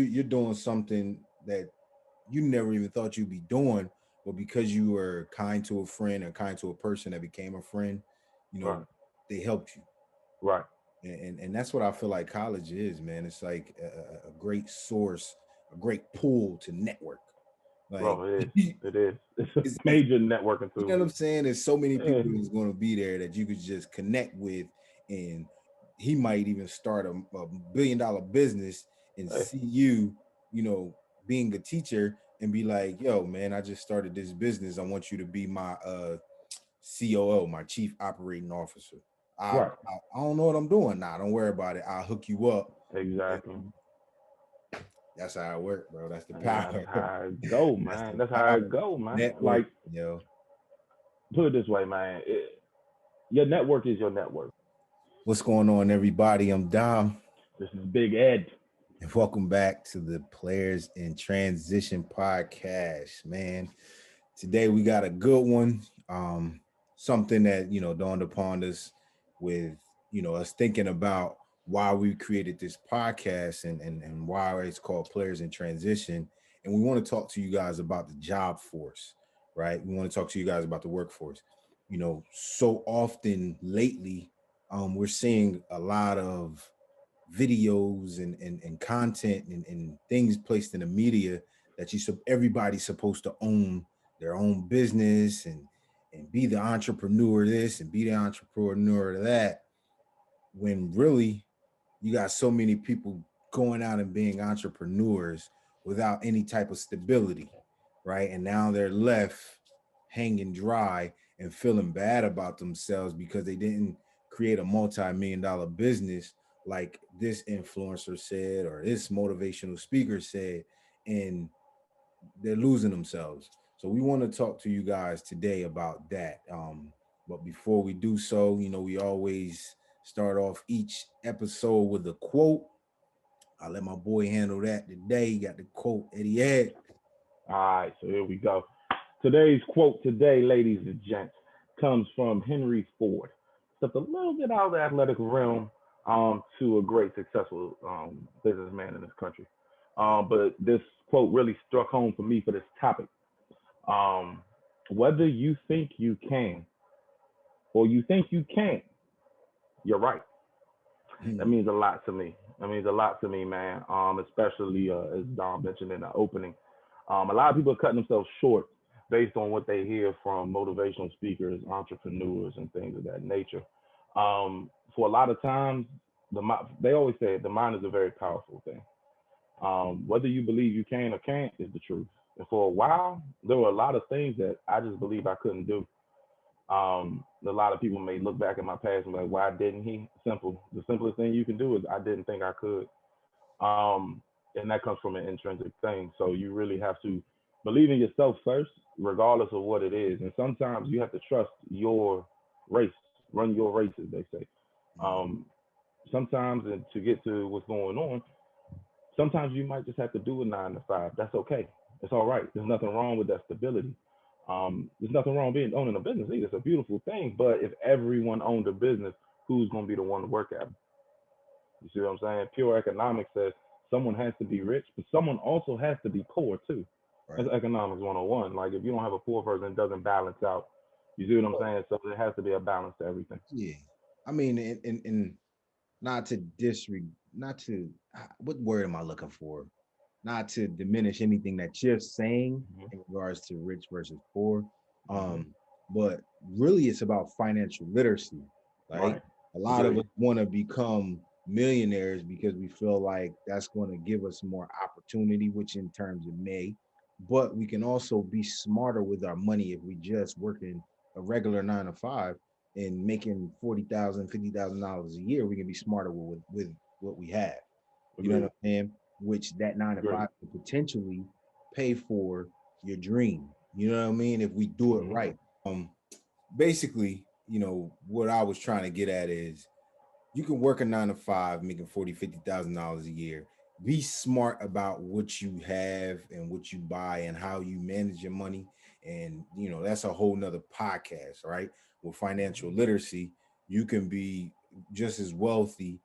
you're doing something that you never even thought you'd be doing, but because you were kind to a friend or kind to a person that became a friend, you know, Right. they helped you. Right. And that's what I feel like college is, man. It's like a great source, a great pool to network. Like Bro, it is. it's, It is. It's a it's major networking you know tool. what I'm saying? There's so many Yeah. people that's going to be there that you could just connect with, and he might even start a $1 billion business and Hey. see you, you know, being a teacher and be like, "Yo, man, I just started this business. I want you to be my COO, my chief operating officer. Right. I don't know what I'm doing now. Don't worry about it. I'll hook you up." And Exactly. that's how it works, bro. That's the And that's power. how it go, That's man. the That's how power. it go, man. Network, Like, yo. put it this way, man. Your network is your network. What's going on, everybody? I'm Dom. This is Big Ed. And welcome back to the Players in Transition podcast, man. Today we got a good one. Something that dawned upon us with us thinking about why we created this podcast and why it's called Players in Transition. And we want to talk to you guys about the job force, right? We want to talk to you guys about the workforce. So often lately, we're seeing a lot of videos and content and things placed in the media that everybody's supposed to own their own business and be the entrepreneur this and be the entrepreneur that, when really you got so many people going out and being entrepreneurs without any type of stability, right? And now they're left hanging dry and feeling bad about themselves because they didn't create a multi-million-dollar business like this influencer said or this motivational speaker said, and they're losing themselves. So we want to talk to you guys today about that. But before we do so, we always start off each episode with a quote. I'll let my boy handle that today. He got the quote Eddie Ed. All right, so here we go. Today's quote today, ladies and gents, comes from Henry Ford. Stepped a little bit out of the athletic realm to a great, successful businessman in this country. But this quote really struck home for me for this topic. Um, Whether you think you can or you think you can't, you're right. That Hmm. means a lot to me. That means a lot to me, man. Especially as Don mentioned in the opening, a lot of people are cutting themselves short based on what they hear from motivational speakers, entrepreneurs, and things of that nature. For a lot of times, they always say the mind is a very powerful thing. Whether you believe you can or can't is the truth. And for a while, there were a lot of things that I just believe I couldn't do. A lot of people may look back at my past and be like, why didn't he? Simple. The simplest thing you can do is I didn't think I could. And that comes from an intrinsic thing. So you really have to believe in yourself first, regardless of what it is. And sometimes you have to trust your race, run your races, they say. Um, Sometimes, and to get to what's going on, sometimes you might just have to do a 9 to 5. That's okay. It's all right. There's nothing wrong with that stability. There's nothing wrong being owning a business either. It's a beautiful thing. But if everyone owned a business, who's going to be the one to work at it? You see what I'm saying? Pure economics says someone has to be rich, but someone also has to be poor too. That's Right. economics 101. Like if you don't have a poor person, it doesn't balance out. You see what I'm Well, saying? So there has to be a balance to everything. yeah. I mean, and not to disreg, not to what word am I looking for? Not to diminish anything that you're saying Hmm. in regards to rich versus poor. Hmm. But really it's about financial literacy. Like Right. a lot of Agreed. us want to become millionaires because we feel like that's going to give us more opportunity, which in terms it may, but we can also be smarter with our money if we just working a regular 9 to 5 and making 40,000, $50,000 a year. We can be smarter with what we have. You know what Agreed. I'm saying? Which that nine to Agreed. five could potentially pay for your dream. You know what I mean? If we do it Hmm. right. Um, Basically, what I was trying to get at is you can work a 9 to 5, making 40, $50,000 a year. Be smart about what you have and what you buy and how you manage your money. And that's a whole nother podcast, right? With financial literacy, you can be just as wealthy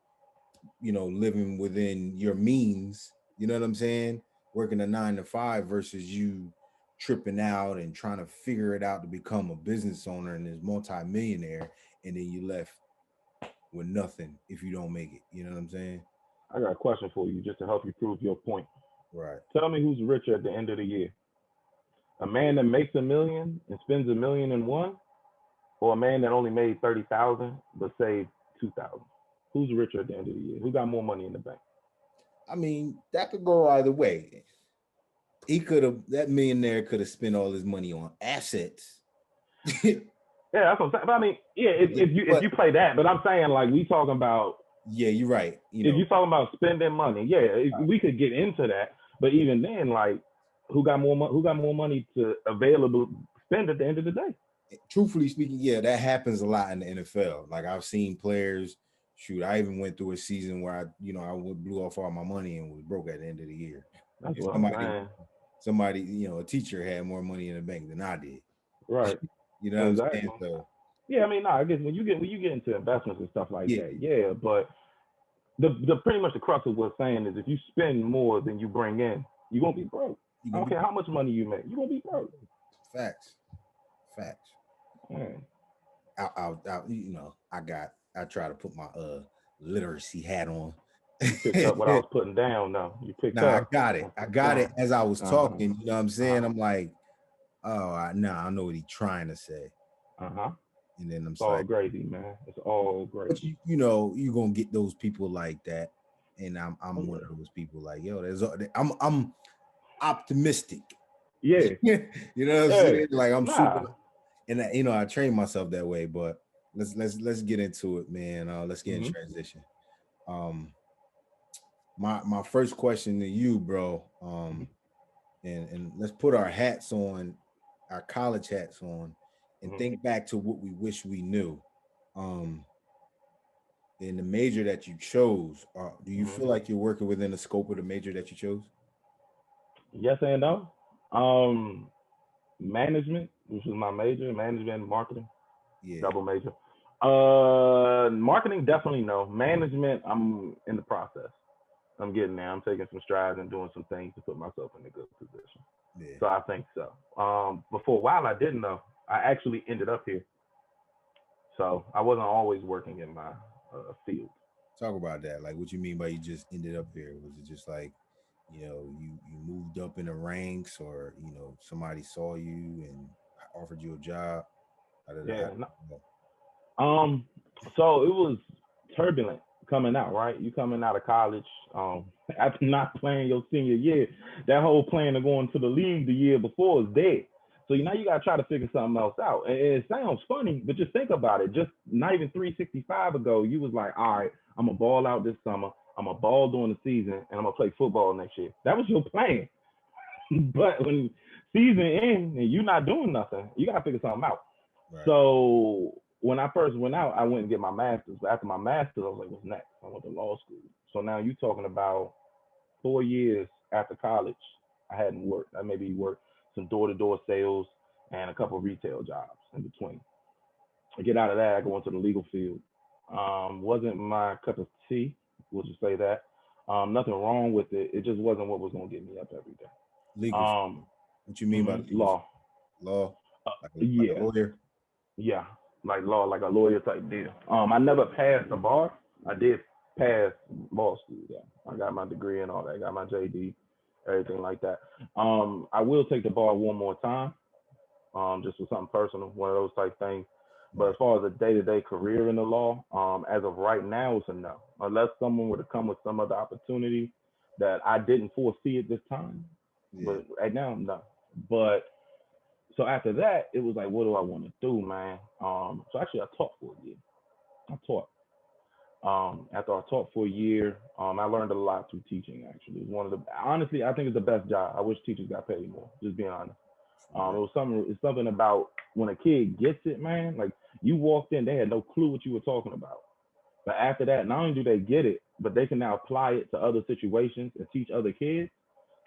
living within your means, You know what I'm saying? Working a 9 to 5 versus you tripping out and trying to figure it out to become a business owner and this multi-millionaire, and then you left with nothing if you don't make it. You know what I'm saying? I got a question for you just to help you prove your point. Right. Tell me who's richer at the end of the year? A man that makes a million and spends a million and one, or a man that only made 30,000 but saved 2,000? Who's richer at the end of the year? Who got more money in the bank? I mean, that could go either way. He could have that millionaire could have spent all his money on assets. Yeah, that's what I'm saying. But I mean, yeah, if but you play that, but I'm saying like we talking about yeah, you're right. You if know, you talking about spending money, yeah, we could get into that. But even then, like, who got more money to available spend at the end of the day? truthfully speaking, yeah, that happens a lot in the NFL. Like I've seen players shoot. I even went through a season where I blew off all my money and was broke at the end of the year. That's And what I'm somebody, saying. somebody, a teacher had more money in the bank than I did. Right. You know what I'm saying? Exactly. So Yeah, I mean, no, I guess when you get into investments and stuff like yeah, that, yeah. But the pretty much the crux of what's saying is if you spend more than you bring in, you're gonna be broke. you I gonna don't be care how much money you make, you're gonna be broke. facts, facts. Man, I try to put my literacy hat on. you picked up what I was putting down. Though you picked Nah, I up. got it. I got it as I was Uh huh. talking. You know what I'm Uh saying? I'm like, oh, I know what he's trying to say. huh. Uh huh. And then I'm It's all like, gravy, man. It's all but gravy. you're gonna get those people like that. And I'm Oh one yeah. of those people like, yo, I'm optimistic. Yeah. You know what I'm Yeah. saying? Like I'm super Nah. and I train myself that way, but let's get into it, man. Let's get in Mhm. transition. Um my first question to you, bro. And let's put our hats on, our college hats on, and Mhm. think back to what we wish we knew. Um, in the major that you chose, do you Mhm. feel like you're working within the scope of the major that you chose? Yes and no. Um, management, which is my major, management and marketing, Yeah, double major. Marketing definitely no. Management, I'm in the process. I'm getting there. I'm taking some strides and doing some things to put myself in a good position. yeah. So I think so. But for a while I didn't know. I actually ended up here, so I wasn't always working in my field. Talk about that. Like, what you mean by you just ended up here? Was it just like, you moved up in the ranks, or somebody saw you and offered you a job? How Yeah. did No, that go? Um, so it was turbulent coming out, right? You coming out of college, after not playing your senior year, that whole plan of going to the league the year before is dead. So now you gotta try to figure something else out. And it sounds funny, but just think about it. Just not even 365 ago, you was like, all right, I'm gonna ball out this summer, I'm gonna ball during the season, and I'm gonna play football next year. That was your plan. But when season ends and you're not doing nothing, you gotta figure something out. Right. So when I first went out, I went and get my master's. But after my master's, I was like, what's next? I went to law school. So now you're talking about 4 years after college, I hadn't worked. I maybe worked some door-to-door sales and a couple of retail jobs in between. I get out of that, I go into the legal field. Wasn't my cup of tea, we'll just say that. Nothing wrong with it. It just wasn't what was gonna get me up every day. Legal Um, field. What you mean by legal field? Law. Law, Uh, like a yeah, lawyer? yeah, like law, like a lawyer type deal. I never passed the bar. I did pass law school. Yeah, I got my degree and all that. I got my JD, everything like that. I will take the bar one more time. Just for something personal, one of those type things. But Right. as far as a day-to-day career in the law, as of right now, it's a no. Unless someone were to come with some other opportunity that I didn't foresee at this time. Yeah. But right now, no. But so after that, it was like, what do I want to do, man? So actually, I taught for a year. I taught. After I taught for a year, I learned a lot through teaching. Actually, it's one of the honestly, I think it's the best job. I wish teachers got paid more. Just being honest. For It real. was something. It's something about when a kid gets it, man. Like you walked in, they had no clue what you were talking about. But after that, not only do they get it, but they can now apply it to other situations and teach other kids.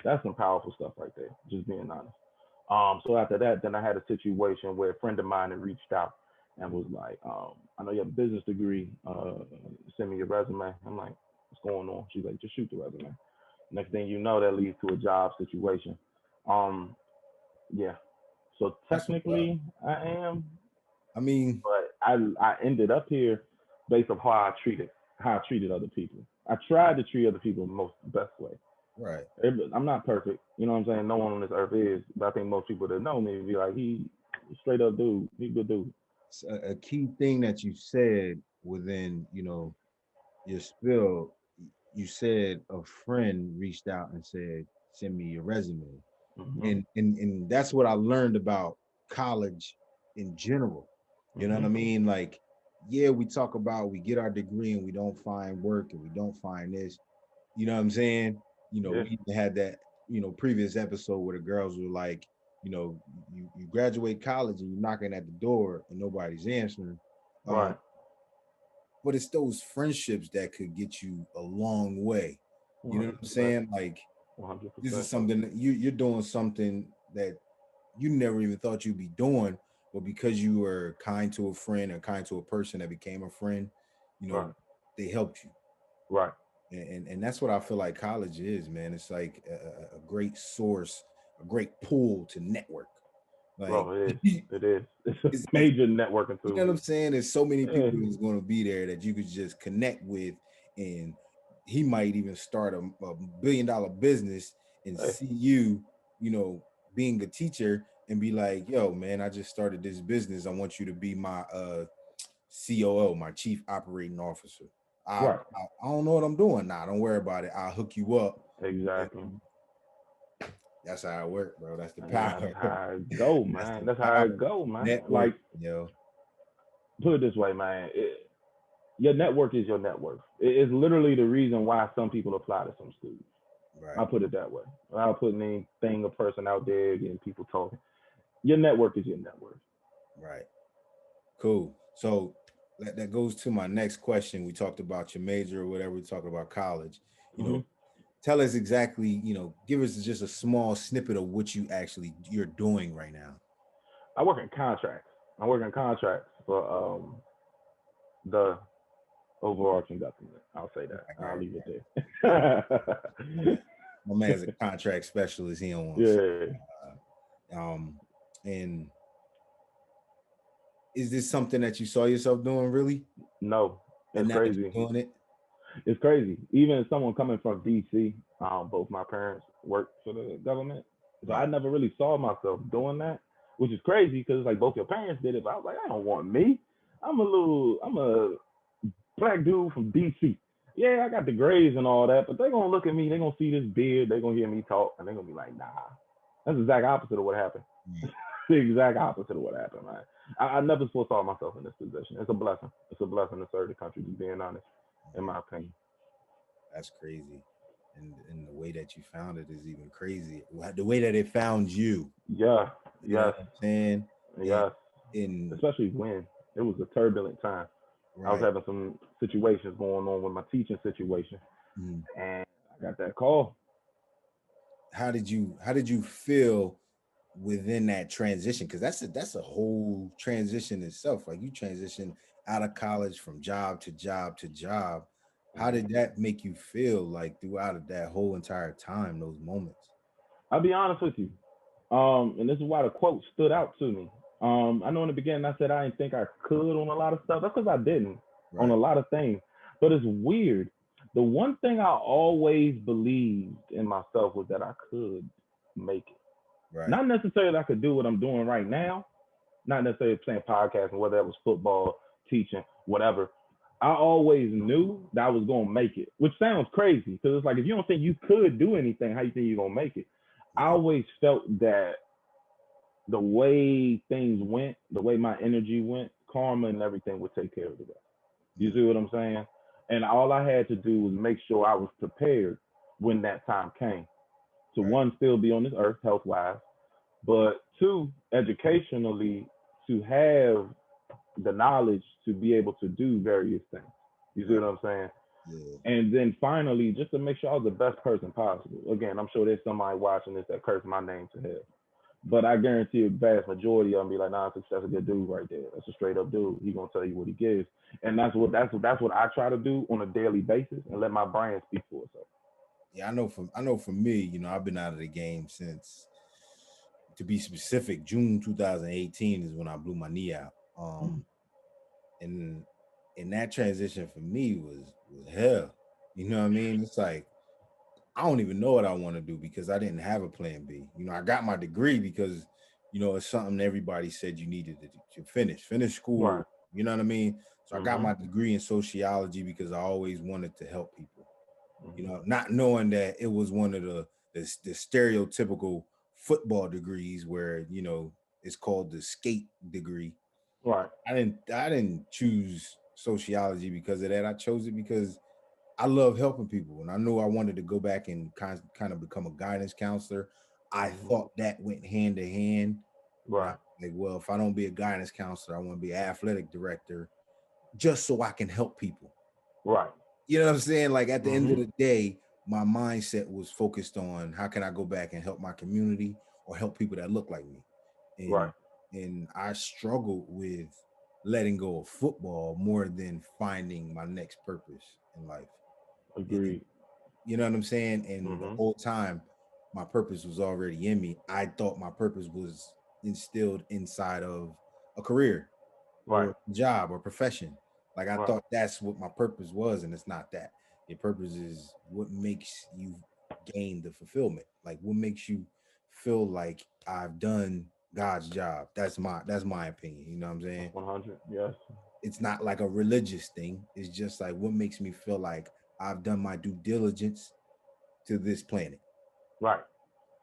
That's some powerful stuff right there. Just being honest. So after that, then I had a situation where a friend of mine had reached out and was like, I know you have a business degree. Send me your resume. I'm like, what's going on? She's like, just shoot the resume. Next thing you know, that leads to a job situation. Um, yeah. So That's what's up. technically, I am, I mean, but I ended up here based on how I treated other people. I tried to treat other people the most best way. right. I'm not perfect, you know what I'm saying? No one on this earth is, but I think most people that know me be like, he straight up dude, he good dude. A key thing that you said within, your spill, you said a friend reached out and said, send me your resume. Hmm. And that's what I learned about college in general. You know what Hmm. I mean? Like, yeah, we talk about we get our degree and we don't find work and we don't find this. You know what I'm saying? Yeah. We had that, previous episode where the girls were like, you graduate college and you're knocking at the door and nobody's answering. Um, Right. but it's those friendships that could get you a long way. You know what I'm 100%. saying? Like, this is 100%. something that you're doing something that you never even thought you'd be doing, but because you were kind to a friend or kind to a person that became a friend, you know, Right. they helped you. Right. And that's what I feel like college is, man. It's like a great source, a great pool to network. Like Bro, it is. it's, It is. It's a it's major networking you know tool. what I'm saying? There's so many Yeah. people that's going to be there that you could just connect with, and he might even start a $1 billion business and Hey. see you, being a teacher and be like, "Yo, man, I just started this business. I want you to be my COO, my chief operating officer. I, Right. I don't know what I'm doing now. Don't worry about it. I'll hook you up." And Exactly. that's how it works, bro. That's the And that's power. how it go, That's man. the That's how power. it go, man. Network, Like, yo. put it this way, man. Your network is your network. It's literally the reason why some people apply to some schools. Right, I'll put it that way. Without putting anything, a person out there, getting people talking. Your network is your network. right. Cool. So that goes to my next question. We talked about your major or whatever. We talked about college. You Hmm. know, tell us exactly. Give us just a small snippet of what you're doing right now. I work in contracts. I work in contracts for the overarching government. I'll say that. Right, I'll right, leave it right. there. My man's a contract specialist. He don't want to. Yeah. And is this something that you saw yourself doing really, No, and it's now that crazy. you're doing it? It's crazy. Even as someone coming from DC, both my parents worked for the government, so I Right. never really saw myself doing that, which is crazy because it's like both your parents did it, but I was like, I don't want me. I'm a black dude from DC. Yeah, I got the grades and all that, but they're gonna look at me, they're gonna see this beard, they're gonna hear me talk, and they're gonna be like, nah. That's the exact opposite of what happened. Right. The exact opposite of what happened, man. I never foresaw myself in this position. It's a blessing. It's a blessing to serve the country, just being honest, in my opinion. That's crazy. And the way that you found it is even crazy. The way that it found you, Yeah, you know yes, what I'm saying? And yes. in Especially when it was a turbulent time. I was right. having some situations going on with my teaching situation, Mm. and I got that call. How did you feel within that transition? Because that's a whole transition itself. Like you transition out of college from job to job to job. How Mhm. did that make you feel like throughout that whole entire time, those moments? I'll be honest with you. And this is why the quote stood out to me. I know in the beginning I said I didn't think I could on a lot of stuff. That's because I didn't on a Right, lot of things. But it's weird. The one thing I always believed in myself was that I could make it. right, Not necessarily I could do what I'm doing right now. Not necessarily playing podcasting, whether that was football, teaching, whatever. I always knew that I was gonna make it, which sounds crazy because it's like if you don't think you could do anything, how you think you're gonna make it? I right, always felt that the way things went, the way my energy went, karma and everything would take care of the rest. You mm, see what I'm saying? And all I had to do was make sure I was prepared when that time came. To right, one, still be on this earth health wise, but two, educationally, to have the knowledge to be able to do various things. You see right. what I'm saying? Yeah, And then finally, just to make sure I was the best person possible. Again, I'm sure there's somebody watching this that curse my name to hell. But I guarantee a vast majority of them be like, nah, that's a good dude right there. That's a straight up dude. He gonna tell you what he gives, and that's what I try to do on a daily basis, and let my brain speak for itself. Yeah, I know for me, I've been out of the game since, to be specific, June 2018 is when I blew my knee out. And that transition for me was hell. You know what I mean? It's like I don't even know what I want to do because I didn't have a plan B. I got my degree because it's something everybody said you needed to finish Right. school. You know what I mean? So I got Mm-hmm. my degree in sociology because I always wanted to help people. Mm-hmm. Not knowing that it was one of the stereotypical football degrees where it's called the skate degree. Right. I didn't choose sociology because of that. I chose it because I love helping people, and I knew I wanted to go back and kind of become a guidance counselor. I Mm-hmm. thought that went hand to hand, and I Right. was like, well, if I don't be a guidance counselor, I want to be an athletic director, just so I can help people. Right. You know what I'm saying? Like at the end Mm-hmm. of the day, my mindset was focused on how can I go back and help my community or help people that look like me. Right. And I struggled with letting go of football more than finding my next purpose in life. And Agreed. you know what I'm saying? And the Mm-hmm. whole time my purpose was already in me. I thought my purpose was instilled inside of a career Right. or job or profession. Like I Right. thought that's what my purpose was, and it's not that. Your purpose is what makes you gain the fulfillment. Like what makes you feel like I've done God's job. That's my opinion. You know what I'm saying? 100. Yes. It's not like a religious thing. It's just like what makes me feel like I've done my due diligence to this planet. Right.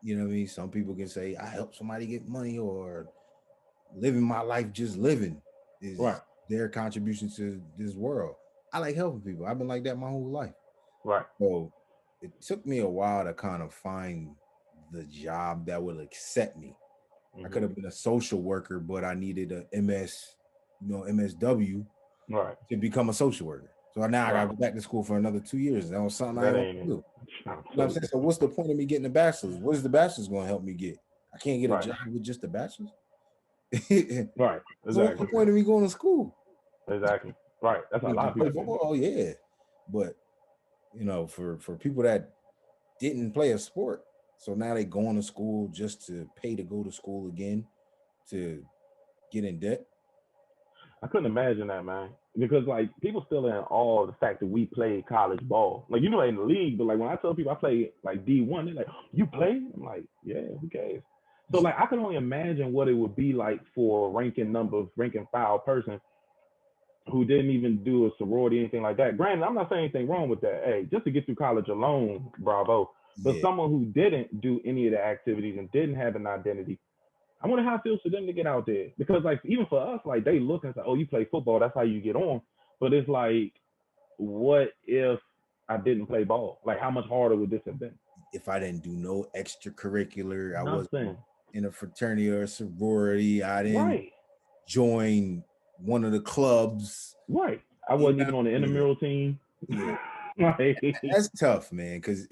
You know what I mean? Some people can say I help somebody get money or living my life just living Right. is their contribution to this world. I like helping people. I've been like that my whole life. Right. So it took me a while to kind of find the job that would accept me. I could Mm-hmm. have been a social worker, but I needed a MS, MSW Right. to become a social worker. So now I gotta Right. go back to school for another 2 years. That was something I That ain't want ain't to it. do. I'm You know what I'm so saying? So what's the point of me getting a bachelor's? What is the bachelor's going to help me get? I can't get a right. job with just a bachelor's. Right. So what's the Exactly. point of me going to school? Exactly. Right. That's how a lot To of play people think. football? Oh yeah. But for people that didn't play a sport, so now they going to school just to pay to go to school again to get in debt. I couldn't imagine that, man. Because like people still in awe of the fact that we played college ball. Like you know in the league, but like when I tell people I play like D1, they're like, "You play?" I'm like, "Yeah, who cares?" So like I can only imagine what it would be like for a ranking file person who didn't even do a sorority, anything like that. Granted, I'm not saying anything wrong with that. Hey, just to get through college alone, bravo. But Yeah, someone who didn't do any of the activities and didn't have an identity, I wonder how it feels for them to get out there. Because like even for us, like they look and say, "Oh, you play football, that's how you get on." But it's like, what if I didn't play ball? Like, how much harder would this have been? if I didn't do no extracurricular, I wasn't Nothing. in a fraternity or a sorority. I didn't Right. join one of the clubs. Right. I You wasn't know, even on the yeah, intramural team. yeah. like, That's tough, man, because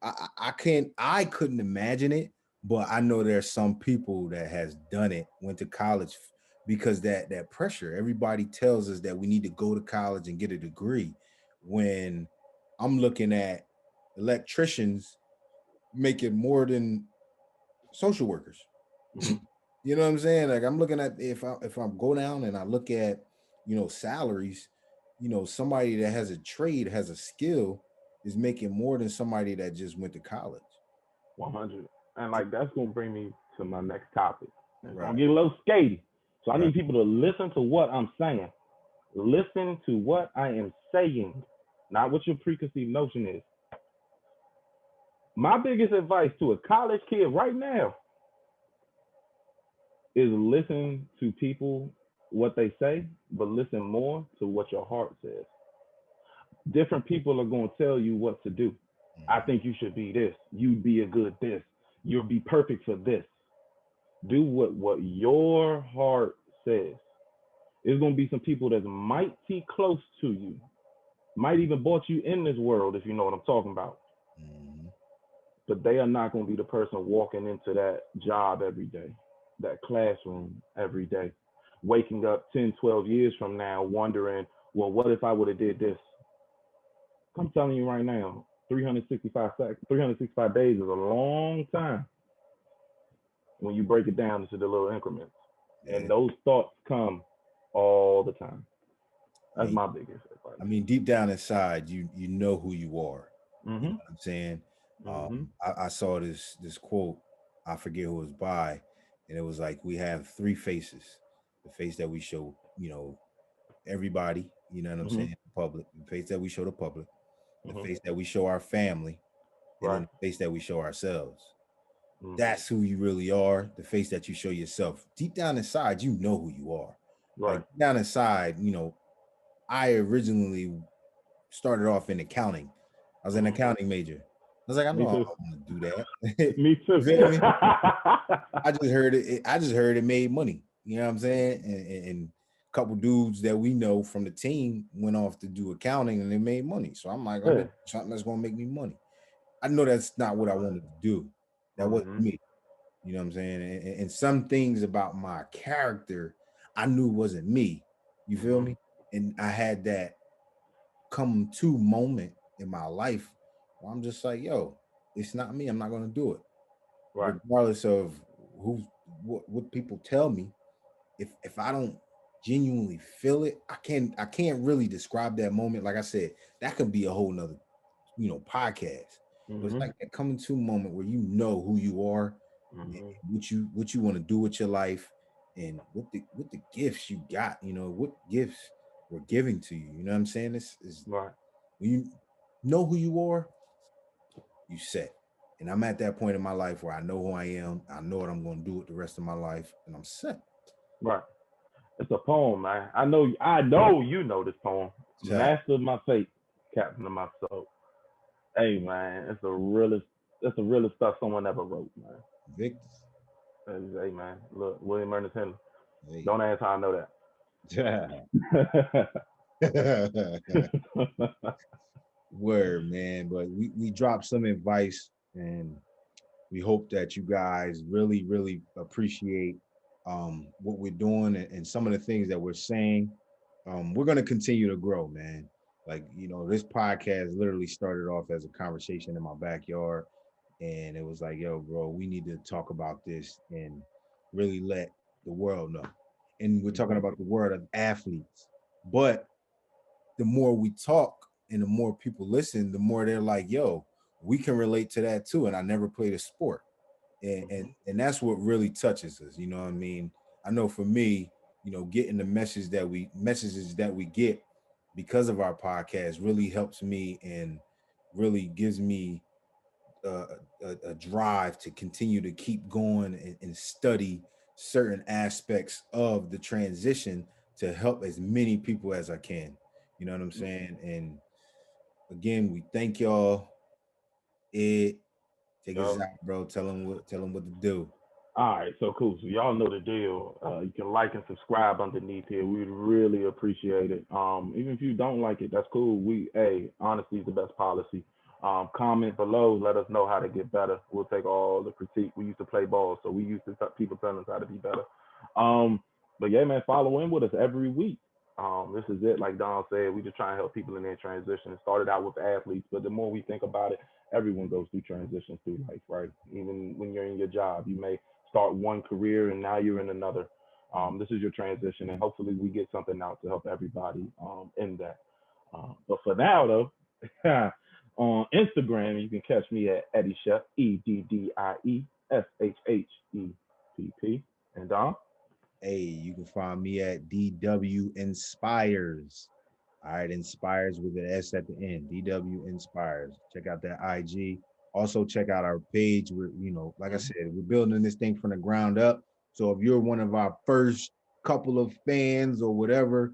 I can't I couldn't imagine it, but I know there's some people that has done it, went to college because that pressure. Everybody tells us that we need to go to college and get a degree. When I'm looking at electricians making more than social workers. mhm. You know what I'm saying? Like I'm looking at if I go down and I look at salaries, somebody that has a trade, has a skill, is making more than somebody that just went to college. 100. And like that's gonna bring me to my next topic. It's gonna Right, get a little skaty. So I right. need people to listen to what I'm saying. Listen to what I am saying, not what your preconceived notion is. My biggest advice to a college kid right now is listen to people what they say, but listen more to what your heart says. Different people are going to tell you what to do. I Mhm. think you should be this. You'd be a good this. You'll be perfect for this. Do what your heart says. There's going to be some people that's mighty close to you, might even brought you in this world, if you know what I'm talking about. Mhm. But they are not going to be the person walking into that job every day, that classroom every day, waking up 10, 12 years from now wondering, well, what if I would have did this? I'm telling you right now, 365 days is a long time when you break it down into the little increments. And Yeah. those thoughts come all the time. I That's mean, my biggest advice. deep down inside, you know who you are. You know Mhm. what I'm saying? Mhm. I saw this quote. I forget who it was by, and it was like we have three faces: the face that we show, everybody. You know what I'm Mhm. saying? The public, the face that we show the public, the Mhm. face that we show our family, and then Right. the face that we show ourselves. Mhm. That's who you really are. The face that you show yourself. Deep down inside, you know who you are. Like Right. down inside, I originally started off in accounting. I was an Mhm. accounting major. I was like, I Me know I too. don't want to do that. Me You too. feel me? I just heard it. I just heard it made money. You know what I'm saying? And a couple dudes that we know from the team went off to do accounting and they made money. So I'm like, I'm Yeah. in something that's gonna make me money. I know that's not what I wanted to do. That wasn't Mhm. me. You know what I'm saying? And some things about my character I knew wasn't me. You feel Mhm. me? And I had that come to moment in my life where I'm just like, yo, it's not me. I'm not gonna do it, Right. regardless of who, what people tell me. If I don't genuinely feel it, I can't really describe that moment. Like I said, that could be a whole nother podcast. But it's Mhm. like that coming to moment where you know who you are, and Mhm. what you want to do with your life, and what the gifts you got. What gifts were giving to you. You know what I'm saying? This is Right. when you know who you are, you set. And I'm at that point in my life where I know who I am. I know what I'm going to do with the rest of my life, and I'm set. Right. It's a poem, man. I know. I know you know this poem. Child, Master of my fate, captain of my soul. Hey, man, it's the realest. It's the realest stuff someone ever wrote, man. Victor. Hey, man, look, William Ernest Henley. Hey. Don't ask how I know Yeah. that. Word, man. But we dropped some advice, and we hope that you guys really, really appreciate what we're doing, and some of the things that we're saying. We're going to continue to grow, man. Like, this podcast literally started off as a conversation in my backyard, and it was like, yo, bro, we need to talk about this and really let the world know. And we're talking Mhm. about the world of athletes. But the more we talk and the more people listen, the more they're like, yo, we can relate to that too. And I never played a sport. And and, Mhm. and that's what really touches us. You know what I mean? I know for me, getting the messages that we get because of our podcast really helps me and really gives me uh, a drive to continue to keep going and study certain aspects of the transition to help as many people as I can. You know what I'm saying? And again, we thank y'all. It take us Yo. out, bro. Tell them what to do. All right, so cool. So y'all know the deal. You can like and subscribe underneath here. We'd really appreciate it. Even if you don't like it, that's cool. Honesty is the best policy. Comment below. Let us know how to get better. We'll take all the critique. We used to play ball, so we used to people telling us how to be better. Um, but yeah, man, follow in with us every week. This is it. Like Don said, we just try and help people in their transition. It started out with athletes, but the more we think about it, everyone goes through transitions through life, right? Even when you're in your job, you may start one career and now you're in another. This is your transition, and hopefully we get something out to help everybody in that. But for now, though, on Instagram, you can catch me at Eddie Chef, EDDIESHHEPP. And Don? Hey, you can find me at DW Inspires. All right, Inspires with an S at the end. DW Inspires. Check out that IG. Also, check out our page. Like I Mm-hmm. said, we're building this thing from the ground up. So if you're one of our first couple of fans or whatever,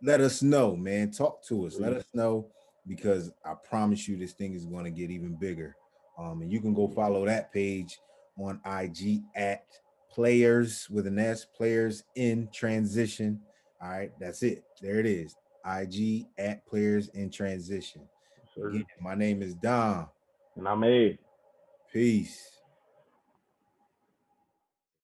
let us know, man. Talk to us. Let Please. us know, because I promise you this thing is going to get even bigger. And you can go follow that page on IG at players with an S, players in transition. All right, that's it. There it is. IG at players in transition. Sir. Again, my name is Dom. And I'm Ed. Peace.